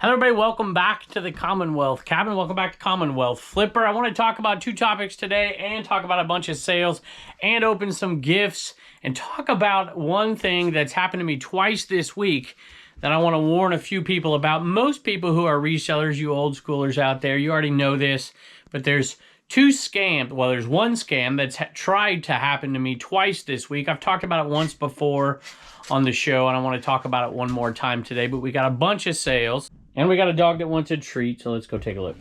Hello everybody, welcome back to the Commonwealth cabin. Welcome back to Commonwealth Flipper. I want to talk about two topics today and talk about a bunch of sales and open some gifts and talk about one thing that's happened to me twice this week that I want to warn a few people about. Most people who are resellers, you old schoolers out there, you already know this, but there's two scams. Well, there's one scam that's tried to happen to me twice this week. I've talked about it once before on the show, and I want to talk about it one more time today, but we got a bunch of sales. And we got a dog that wants a treat, so let's go take a look.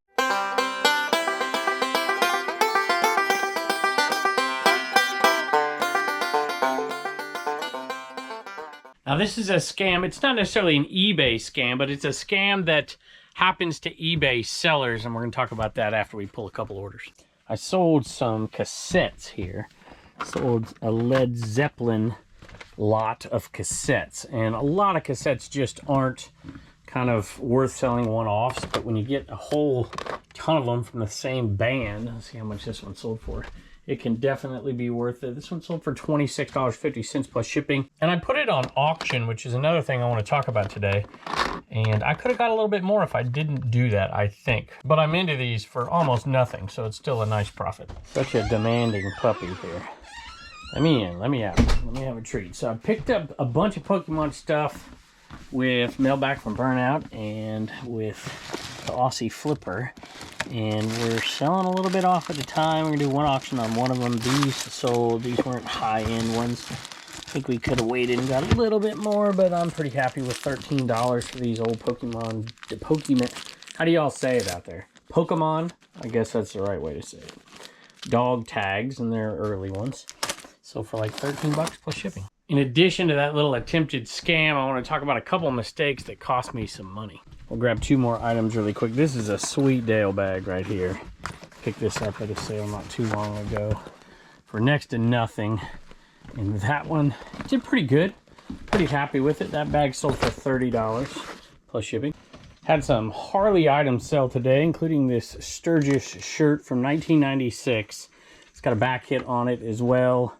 Now this is a scam. It's not necessarily an eBay scam, but it's a scam that happens to eBay sellers, and we're going to talk about that after we pull a couple orders. I sold some cassettes here. Sold a Led Zeppelin lot of cassettes, and a lot of cassettes just aren't kind of worth selling one-offs, but when you get a whole ton of them from the same band, let's see how much this one sold for. It can definitely be worth it. This one sold for $26.50 plus shipping, and I put it on auction, which is another thing I want to talk about today. And I could have got a little bit more if I didn't do that, I think. But I'm into these for almost nothing, so it's still a nice profit. Such a demanding puppy here. Let me in, let me out, let me have a treat. So I picked up a bunch of Pokemon stuff with Mailback from Burnout and with the Aussie Flipper, and we're selling a little bit off at the time. We're gonna do one auction on one of them. These sold. These weren't high-end ones. I think we could have waited and got a little bit more, but I'm pretty happy with $13 for these old Pokemon. How do y'all say it out there? Pokemon? I guess that's the right way to say it. Dog tags, and they're early ones. So for like 13 bucks plus shipping. In addition to that little attempted scam, I want to talk about a couple of mistakes that cost me some money. We'll grab two more items really quick. This is a Sweet Dale bag right here. Picked this up at a sale not too long ago for next to nothing. And that one did pretty good. Pretty happy with it. That bag sold for $30 plus shipping. Had some Harley items sell today, including this Sturgis shirt from 1996. It's got a back hit on it as well.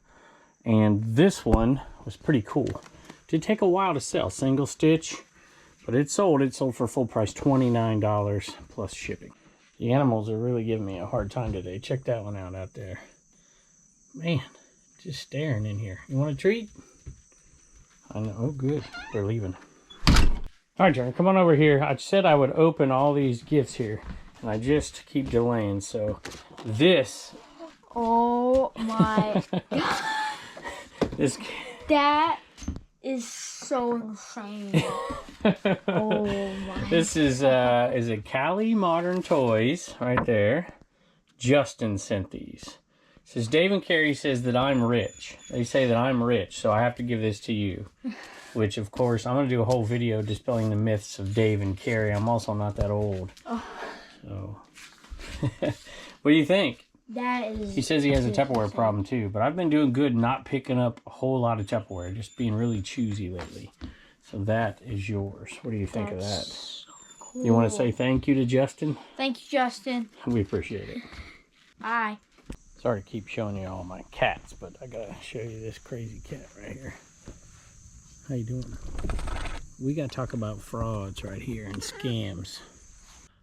And this one was pretty cool. Did take a while to sell, single stitch, but it sold. It sold for full price, $29 plus shipping. The animals are really giving me a hard time today. Check that one out there. Man, just staring in here. You want a treat? I know. Oh, good. They're leaving. All right, Jeremy, come on over here. I said I would open all these gifts here, and I just keep delaying. So this. Oh my God. That is so insane. Oh my. This is it Cali Modern Toys right there. Justin sent these. It says Dave and Carrie says that I'm rich. They say that I'm rich, so I have to give this to you. Which of course I'm gonna do a whole video dispelling the myths of Dave and Carrie. I'm also not that old. Oh. So what do you think? That is. He says he has a Tupperware problem too, but I've been doing good not picking up a whole lot of Tupperware, just being really choosy lately. So that is yours. What do you think of that? So cool. You want to say thank you to Justin? Thank you, Justin. We appreciate it. Bye. Sorry to keep showing you all my cats, but I gotta show you this crazy cat right here. How you doing? We gotta talk about frauds right here and scams.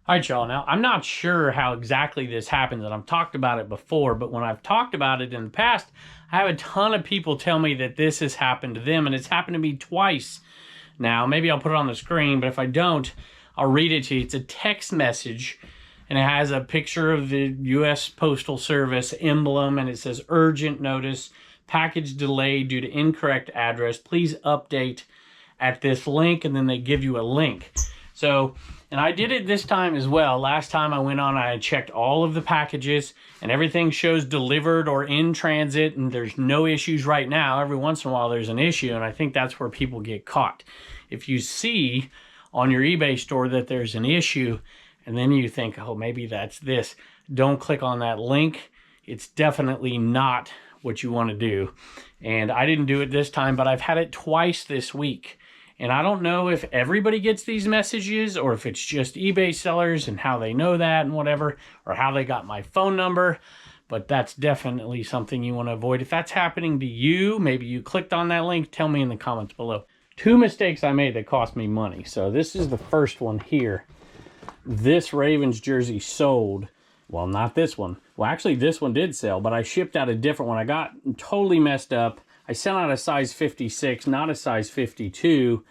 All right, y'all. Now, I'm not sure how exactly this happens, and I've talked about it before, but when I've talked about it in the past, I have a ton of people tell me that this has happened to them, and it's happened to me twice. Now, maybe I'll put it on the screen, but if I don't, I'll read it to you. It's a text message, and it has a picture of the U.S. Postal Service emblem, and it says, urgent notice, package delayed due to incorrect address. Please update at this link, and then they give you a link. So, and I did it this time as well. Last time I went on, I checked all of the packages and everything shows delivered or in transit, and there's no issues right now. Every once in a while there's an issue, and I think that's where people get caught. If you see on your eBay store that there's an issue and then you think, oh, maybe that's this, don't click on that link. It's definitely not what you want to do. And I didn't do it this time, but I've had it twice this week. And I don't know if everybody gets these messages or if it's just eBay sellers and how they know that and whatever, or how they got my phone number. But that's definitely something you want to avoid. If that's happening to you, maybe you clicked on that link, tell me in the comments below. 2 mistakes I made that cost me money. So this is the first one here. This Ravens jersey sold. Well, not this one. Well, actually, this one did sell, but I shipped out a different one. I got totally messed up. I sent out a size 56, not a size 52,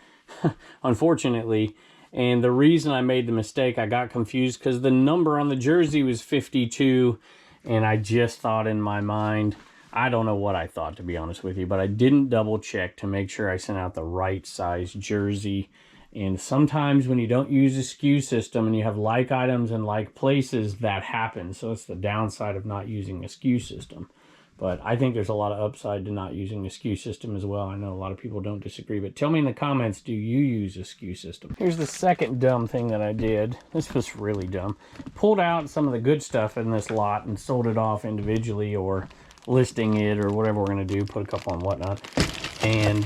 unfortunately. And the reason I made the mistake, I got confused because the number on the jersey was 52, and I just thought in my mind, I don't know what I thought, to be honest with you, but I didn't double check to make sure I sent out the right size jersey. And sometimes when you don't use a SKU system and you have like items in like places, that happens. So it's the downside of not using a SKU system. But I think there's a lot of upside to not using a SKU system as well. I know a lot of people don't disagree, but tell me in the comments, do you use a SKU system? Here's the second dumb thing that I did. This was really dumb. Pulled out some of the good stuff in this lot and sold it off individually or listing it or whatever we're going to do, put a couple on Whatnot. And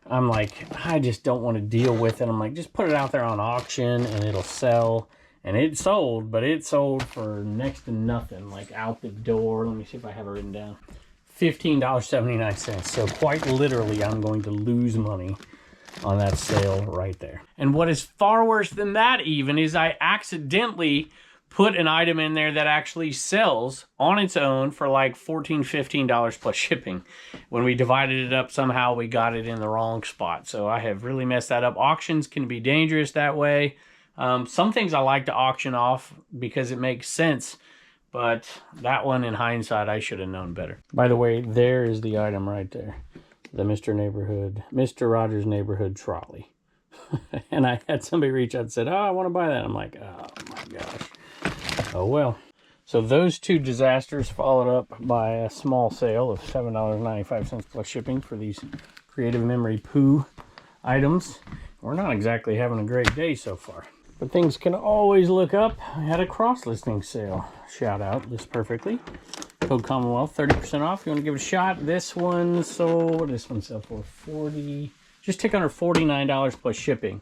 I'm like, I just don't want to deal with it. I'm like, just put it out there on auction and it'll sell. And it sold, but it sold for next to nothing, like out the door. Let me see if I have it written down. $15.79. So quite literally, I'm going to lose money on that sale right there. And what is far worse than that even is I accidentally put an item in there that actually sells on its own for like $14, $15 plus shipping. When we divided it up, somehow we got it in the wrong spot. So I have really messed that up. Auctions can be dangerous that way. Some things I like to auction off because it makes sense, but that one in hindsight, I should have known better. By the way, there is the item right there. The Mr. Rogers Neighborhood trolley. And I had somebody reach out and said, oh, I want to buy that. I'm like, oh my gosh. Oh well. So those two disasters followed up by a small sale of $7.95 plus shipping for these Creative Memory Pooh items. We're not exactly having a great day so far. But things can always look up. I had a cross-listing sale. Shout out, list perfectly. Code Commonwealth, 30% off. You want to give it a shot? This one sold, what did this one sell for? Just tick under $49 plus shipping,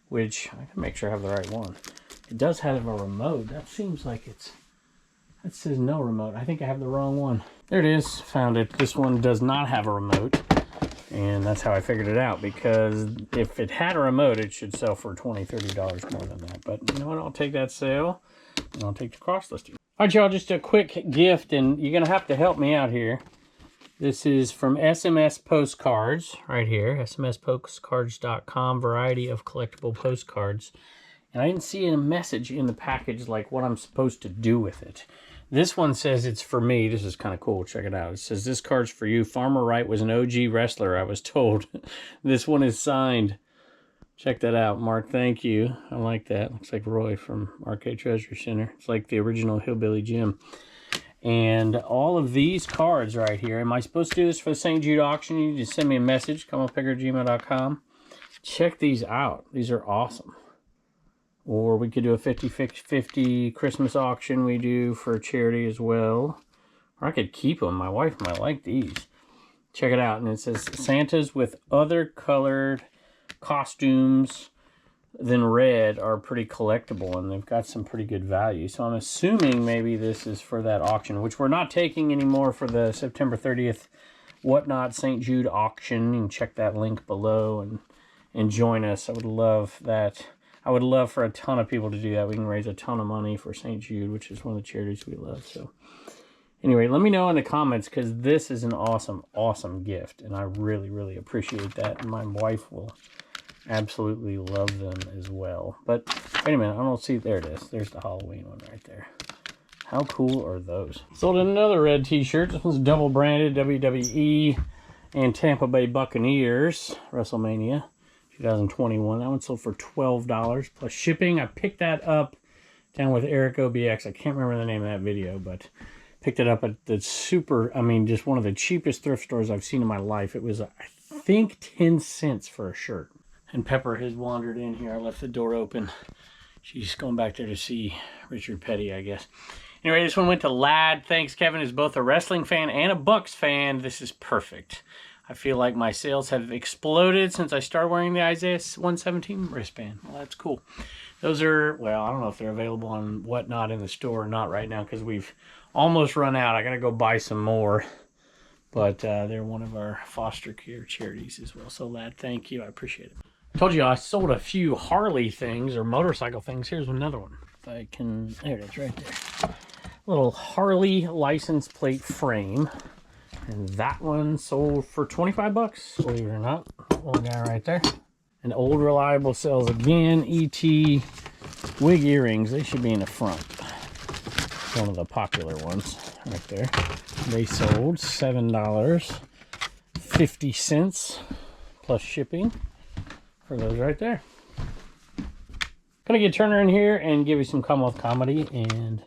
which I can make sure I have the right one. It does have a remote. That seems like that says no remote. I think I have the wrong one. There it is, found it. This one does not have a remote. And that's how I figured it out, because if it had a remote, it should sell for $20, $30 more than that. But you know what? I'll take that sale, and I'll take the cross-listing. All right, y'all, just a quick gift, and you're going to have to help me out here. This is from SMS Postcards, right here, smspostcards.com, variety of collectible postcards. And I didn't see a message in the package like what I'm supposed to do with it. This one says it's for me. This is kind of cool. Check it out. It says, this card's for you. Farmer Wright was an OG wrestler, I was told. This one is signed. Check that out, Mark. Thank you. I like that. Looks like Roy from Arcade Treasure Center. It's like the original Hillbilly Jim. And all of these cards right here. Am I supposed to do this for the St. Jude auction? You just send me a message, commonwealthpicker@gmail.com. Check these out. These are awesome. Or we could do a 50-50 Christmas auction we do for charity as well. Or I could keep them. My wife might like these. Check it out. And it says Santas with other colored costumes than red are pretty collectible. And they've got some pretty good value. So I'm assuming maybe this is for that auction, which we're not taking anymore for the September 30th Whatnot St. Jude auction. You can check that link below and join us. I would love that. I would love for a ton of people to do that. We can raise a ton of money for St. Jude, which is one of the charities we love. So anyway, let me know in the comments, because this is an awesome, awesome gift. And I really, really appreciate that. And my wife will absolutely love them as well. But wait a minute, I don't see, there it is. There's the Halloween one right there. How cool are those? Sold another red t-shirt. This one's double branded WWE and Tampa Bay Buccaneers WrestleMania 2021. That one sold for $12 plus shipping. I picked that up down with Eric OBX. I can't remember the name of that video, but picked it up at the just one of the cheapest thrift stores I've seen in my life. It was, I think, 10 cents for a shirt. And Pepper has wandered in here. I left the door open. She's going back there to see Richard Petty, I guess. Anyway, this one went to Lad. Thanks, Kevin is both a wrestling fan and a Bucks fan. This is perfect. I feel like my sales have exploded since I started wearing the Isaiah 117 wristband. Well, that's cool. Those are, well, I don't know if they're available on Whatnot in the store or not right now, because we've almost run out. I got to go buy some more. but they're one of our foster care charities as well. So, lad, thank you. I appreciate it. I told you I sold a few Harley things or motorcycle things. Here's another one. If I can, there it is right there. Little Harley license plate frame. And that one sold for 25 bucks, believe it or not. Little guy right there. And Old Reliable sells again. ET wig earrings. They should be in the front. One of the popular ones right there. They sold $7.50 plus shipping for those right there. Gonna get Turner in here and give you some Commonwealth comedy. And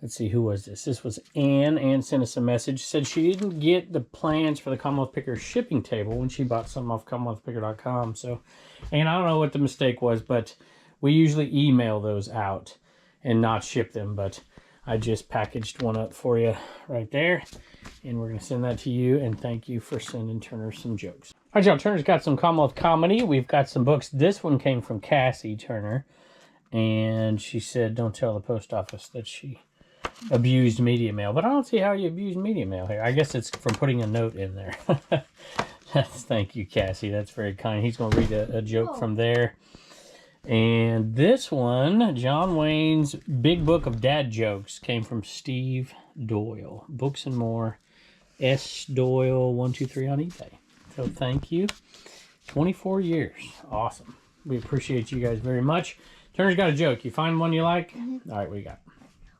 let's see, who was this? This was Ann. Ann sent us a message. Said she didn't get the plans for the Commonwealth Picker shipping table when she bought some off CommonwealthPicker.com. So, and I don't know what the mistake was, but we usually email those out and not ship them. But I just packaged one up for you right there. And we're going to send that to you. And thank you for sending Turner some jokes. All right, y'all. Turner's got some Commonwealth comedy. We've got some books. This one came from Cassie Turner. And she said, don't tell the post office that she abused media mail. But I don't see how you abuse media mail here. I guess it's from putting a note in there. Thank you, Cassie. That's very kind. He's going to read a joke from there. And this one, John Wayne's Big Book of Dad Jokes, came from Steve Doyle. Books and More, S. Doyle 123 on eBay. So thank you. 24 years. Awesome. We appreciate you guys very much. Turner's got a joke. You find one you like? Mm-hmm. All right, what you got?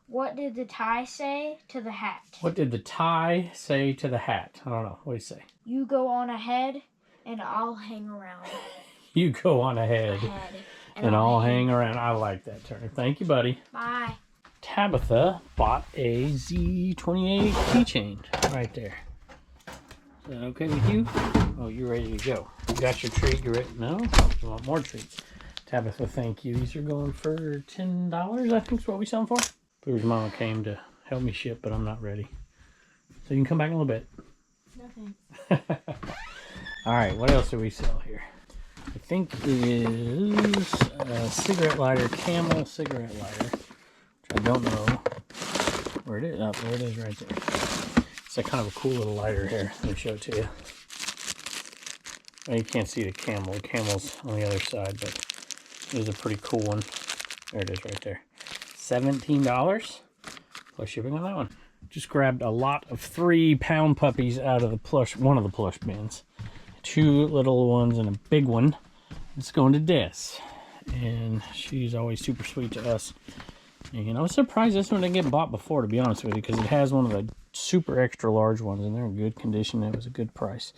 What did the tie say to the hat? What did the tie say to the hat? I don't know. What do you say? You go on ahead, and I'll hang around. You go on ahead. And I'll hang around. I like that, Turner. Thank you, buddy. Bye. Tabitha bought a Z28 keychain right there. Is that okay with you? Oh, you're ready to go. You got your treat. You ready? No? You want more treats. Tabitha, thank you. These are going for $10, I think is what we sell them for. Blue's mama came to help me ship, but I'm not ready. So you can come back in a little bit. Nothing. All right, what else do we sell here? I think it is a cigarette lighter, Camel cigarette lighter, which I don't know where it is. Oh, there it is right there. It's a kind of a cool little lighter here. Let me show it to you. Well, you can't see the Camel. The Camel's on the other side, but it is a pretty cool one. There it is right there. $17 plus shipping on that one. Just grabbed a lot of 3-pound puppies out of the plush, one of the plush bins. 2 little ones and a big one. It's going to Des, and she's always super sweet to us. And I was surprised this one didn't get bought before, to be honest with you, because it has one of the super extra large ones, and they're in good condition. It was a good price,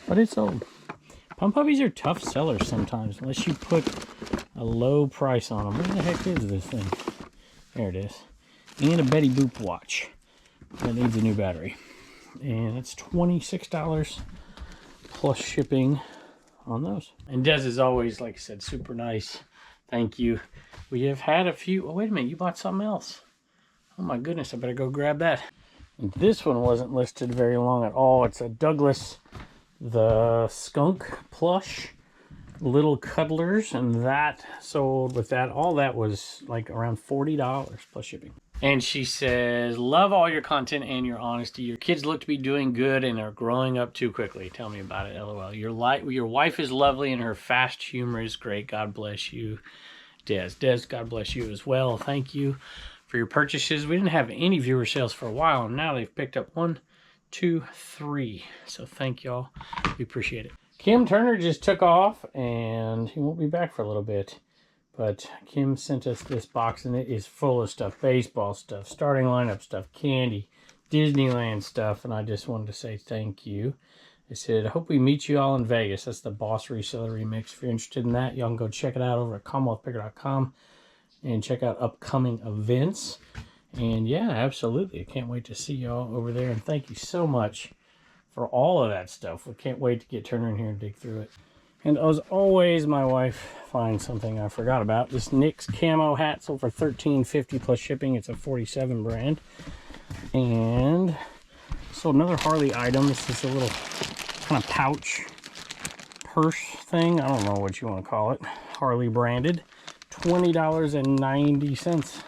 but it's old. Pum puppies are tough sellers sometimes, unless you put a low price on them. Where the heck is this thing? There it is. And a Betty Boop watch that needs a new battery, and it's $26 plus shipping on those. And Des is always, like I said, super nice. Thank you. We have had a few. Oh, wait a minute, you bought something else. Oh my goodness, I better go grab that. And this one wasn't listed very long at all. It's a Douglas the Skunk plush little cuddlers, and that sold with that. All that was like around $40 plus shipping. And she says, love all your content and your honesty. Your kids look to be doing good and are growing up too quickly. Tell me about it, LOL. Your wife is lovely and her fast humor is great. God bless you, Des. Des, God bless you as well. Thank you for your purchases. We didn't have any viewer sales for a while, and now they've picked up 1, 2, 3. So thank y'all. We appreciate it. Kim Turner just took off, and he won't be back for a little bit. But Kim sent us this box, and it is full of stuff. Baseball stuff, starting lineup stuff, candy, Disneyland stuff. And I just wanted to say thank you. They said, I hope we meet you all in Vegas. That's the Boss Reseller Remix. If you're interested in that, y'all can go check it out over at CommonwealthPicker.com and check out upcoming events. And yeah, absolutely. I can't wait to see y'all over there. And thank you so much for all of that stuff. We can't wait to get Turner in here and dig through it. And as always, my wife finds something I forgot about. This NYX camo hat sold for $13.50 plus shipping. It's a 47 brand. And sold another Harley item. This is a little kind of pouch purse thing. I don't know what you want to call it. Harley branded. $20.90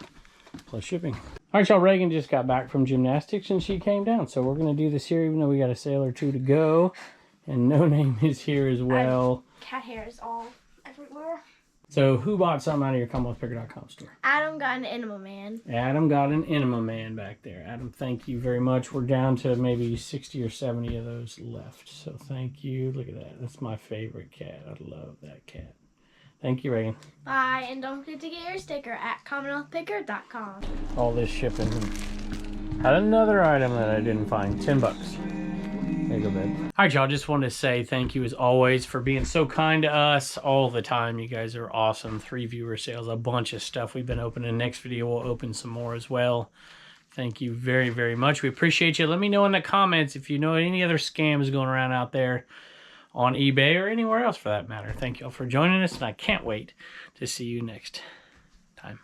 plus shipping. All right, y'all, Reagan just got back from gymnastics and she came down. So we're going to do this here, even though we got a sale or two to go. And No Name is here as well. Cat hair is all everywhere. So who bought something out of your CommonwealthPicker.com store? Adam got an Enema Man. Adam got an Enema Man back there. Adam, thank you very much. We're down to maybe 60 or 70 of those left. So thank you. Look at that. That's my favorite cat. I love that cat. Thank you, Reagan. Bye, and don't forget to get your sticker at CommonwealthPicker.com. All this shipping. Had another item that I didn't find. $10. There you go, babe. All right, y'all. Just wanted to say thank you as always for being so kind to us all the time. You guys are awesome. 3 viewer sales, a bunch of stuff we've been opening. Next video, we'll open some more as well. Thank you very, very much. We appreciate you. Let me know in the comments if you know any other scams going around out there on eBay or anywhere else for that matter. Thank you all for joining us, and I can't wait to see you next time.